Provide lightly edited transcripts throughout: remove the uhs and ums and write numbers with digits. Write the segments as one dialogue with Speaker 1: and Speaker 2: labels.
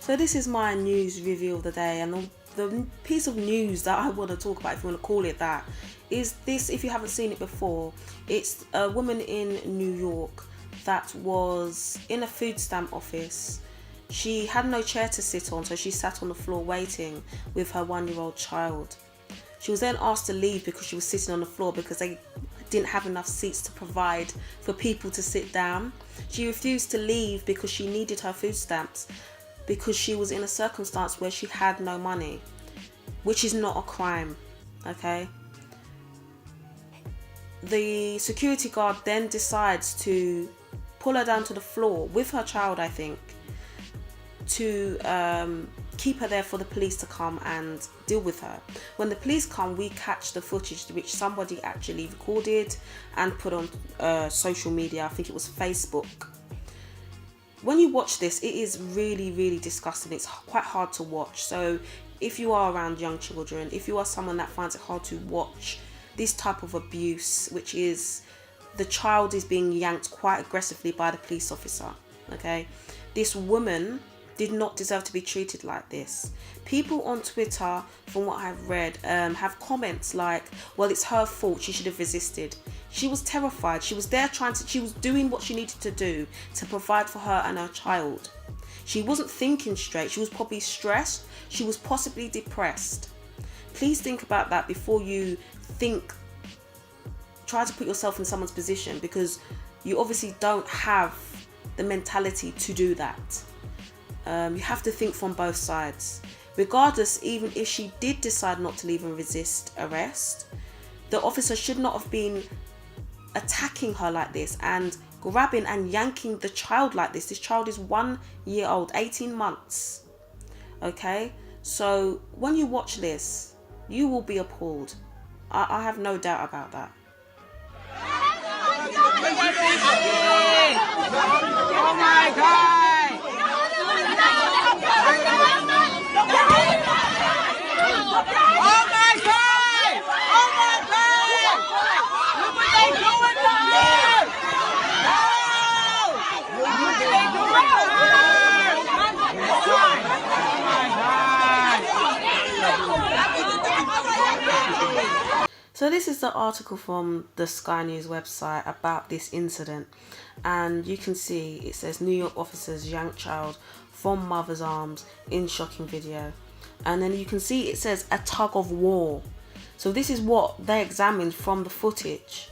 Speaker 1: So this is my news review of the day, and the piece of news that I want to talk about, if you want to call it that, is this. If you haven't seen it before, it's a woman in New York that was in a food stamp office. She had no chair to sit on, so she sat on the floor waiting with her 1-year-old child. She was then asked to leave because she was sitting on the floor because they didn't have enough seats to provide for people to sit down. She refused to leave because she needed her food stamps, because she was in a circumstance where she had no money, which is not a crime, okay? The security guard then decides to pull her down to the floor with her child, I think, to keep her there for the police to come and deal with her. When the police come, we catch the footage which somebody actually recorded and put on social media. I think it was Facebook. When you watch this, it is really, really disgusting. It's quite hard to watch. So if you are around young children, if you are someone that finds it hard to watch this type of abuse, which is the child is being yanked quite aggressively by the police officer, okay? This woman did not deserve to be treated like this. People on Twitter, from what I've read, have comments like, well, it's her fault, she should have resisted. She was terrified. She was there she was doing what she needed to do to provide for her and her child. She wasn't thinking straight. She was probably stressed. She was possibly depressed. Please think about that before you try to put yourself in someone's position, because you obviously don't have the mentality to do that. You have to think from both sides. Regardless, even if she did decide not to leave and resist arrest, the officer should not have been attacking her like this and grabbing and yanking the child like this. This child is 1 year old, 18 months. Okay? So when you watch this, you will be appalled. I have no doubt about that.
Speaker 2: Oh my God!
Speaker 1: So this is the article from the Sky News website about this incident, and you can see it says New York officers yank child from mother's arms in shocking video, and then you can see it says a tug of war. So this is what they examined from the footage,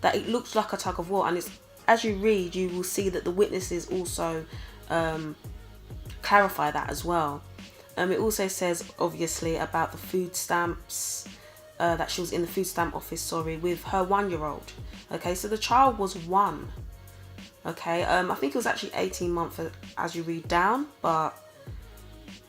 Speaker 1: that it looks like a tug of war, and it's, as you read, you will see that the witnesses also clarify that as well. It also says obviously about the food stamps, that she was in the food stamp office, with her 1-year-old. Okay, so the child was 1. Okay, I think it was actually 18 months as you read down, but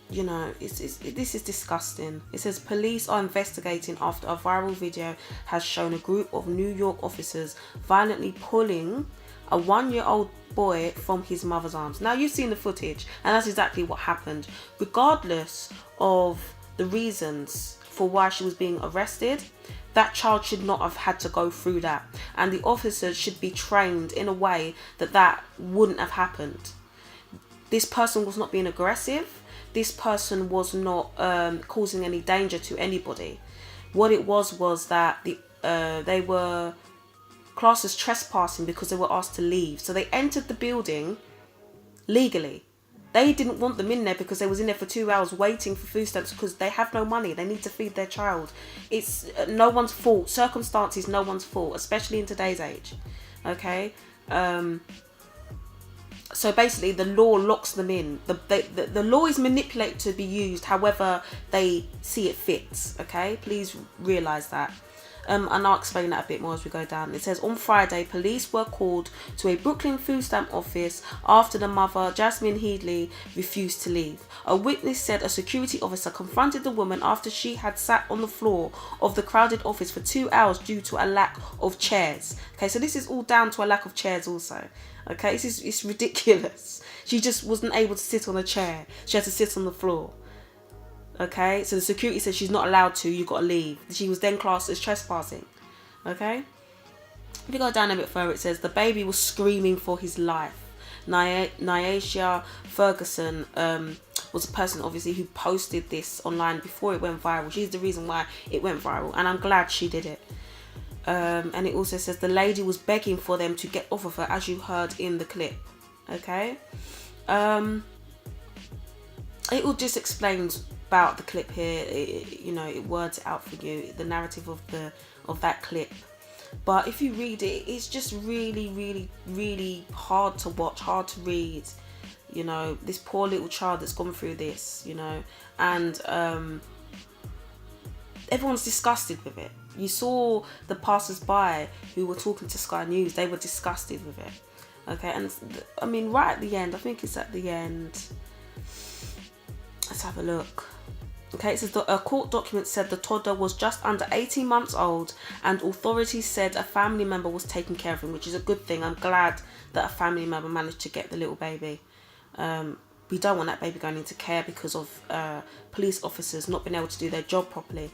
Speaker 1: you know, this is disgusting. It says police are investigating after a viral video has shown a group of New York officers violently pulling a 1-year-old boy from his mother's arms. Now, you've seen the footage, and that's exactly what happened. Regardless of the reasons for why she was being arrested, that child should not have had to go through that, and the officers should be trained in a way that wouldn't have happened. This person was not being aggressive. This person was not causing any danger to anybody. What it was that they were classed as trespassing because they were asked to leave. So they entered the building legally. They didn't want them in there because they was in there for 2 hours waiting for food stamps because they have no money. They need to feed their child. It's no one's fault. Circumstances, no one's fault, especially in today's age. Okay? So basically, the law locks them in. The law is manipulated to be used however they see it fits. Okay? Please realise that. And I'll explain that a bit more as we go down. It says, on Friday, police were called to a Brooklyn food stamp office after the mother, Jazmine Headley, refused to leave. A witness said a security officer confronted the woman after she had sat on the floor of the crowded office for 2 hours due to a lack of chairs. Okay, so this is all down to a lack of chairs also. Okay, it's ridiculous. She just wasn't able to sit on a chair. She had to sit on the floor. Okay, so the security said she's not allowed to, you got to leave. She was then classed as trespassing. Okay, if you go down a bit further, it says the baby was screaming for his life. Nyasha Ferguson was a person obviously who posted this online before it went viral. She's the reason why it went viral, and I'm glad she did it. And it also says the lady was begging for them to get off of her, as you heard in the clip. Okay. It all just explains about the clip here. It words it out for you, the narrative of that clip. But if you read it, it's just really, really, really hard to watch, hard to read. This poor little child that's gone through this, and everyone's disgusted with it. You saw the passers-by who were talking to Sky News, they were disgusted with it. Okay, and I mean, right at the end, I think it's at the end. Let's have a look. Okay, it says a court document said the toddler was just under 18 months old, and authorities said a family member was taking care of him, which is a good thing. I'm glad that a family member managed to get the little baby. We don't want that baby going into care because of police officers not being able to do their job properly.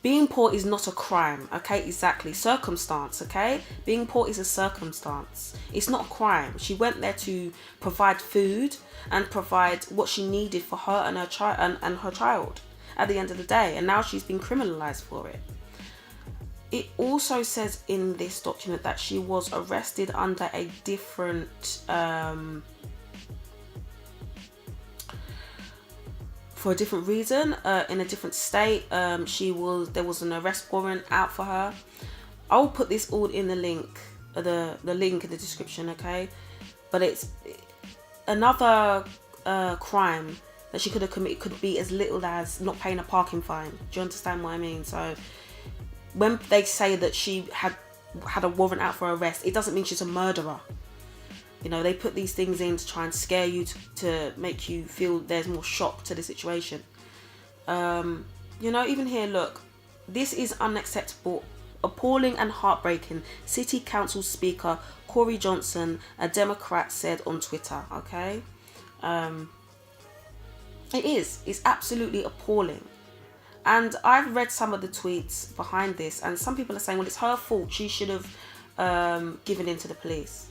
Speaker 1: Being poor is not a crime, okay? Exactly. Circumstance, okay? Being poor is a circumstance. It's not a crime. She went there to provide food and provide what she needed for her and her child at the end of the day. And now she's been criminalized for it. It also says in this document that she was arrested under a different... for a different reason, in a different state. There was an arrest warrant out for her. I'll put this all in the link, the link in the description, okay? But it's another crime that she could have committed could be as little as not paying a parking fine. Do you understand what I mean? So when they say that she had a warrant out for arrest, it doesn't mean she's a murderer. They put these things in to try and scare you, to make you feel there's more shock to the situation. Even here, look, this is unacceptable, appalling and heartbreaking. City Council Speaker Corey Johnson, a Democrat, said on Twitter, okay? It's absolutely appalling. And I've read some of the tweets behind this, and some people are saying, well, it's her fault. She should have given in to the police.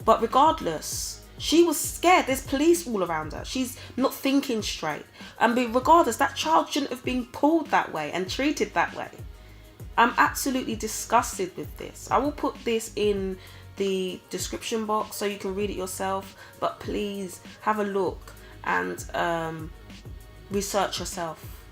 Speaker 1: But regardless, she was scared. There's police all around her. She's not thinking straight. And regardless, that child shouldn't have been pulled that way and treated that way. I'm absolutely disgusted with this. I will put this in the description box so you can read it yourself. But please have a look and research yourself.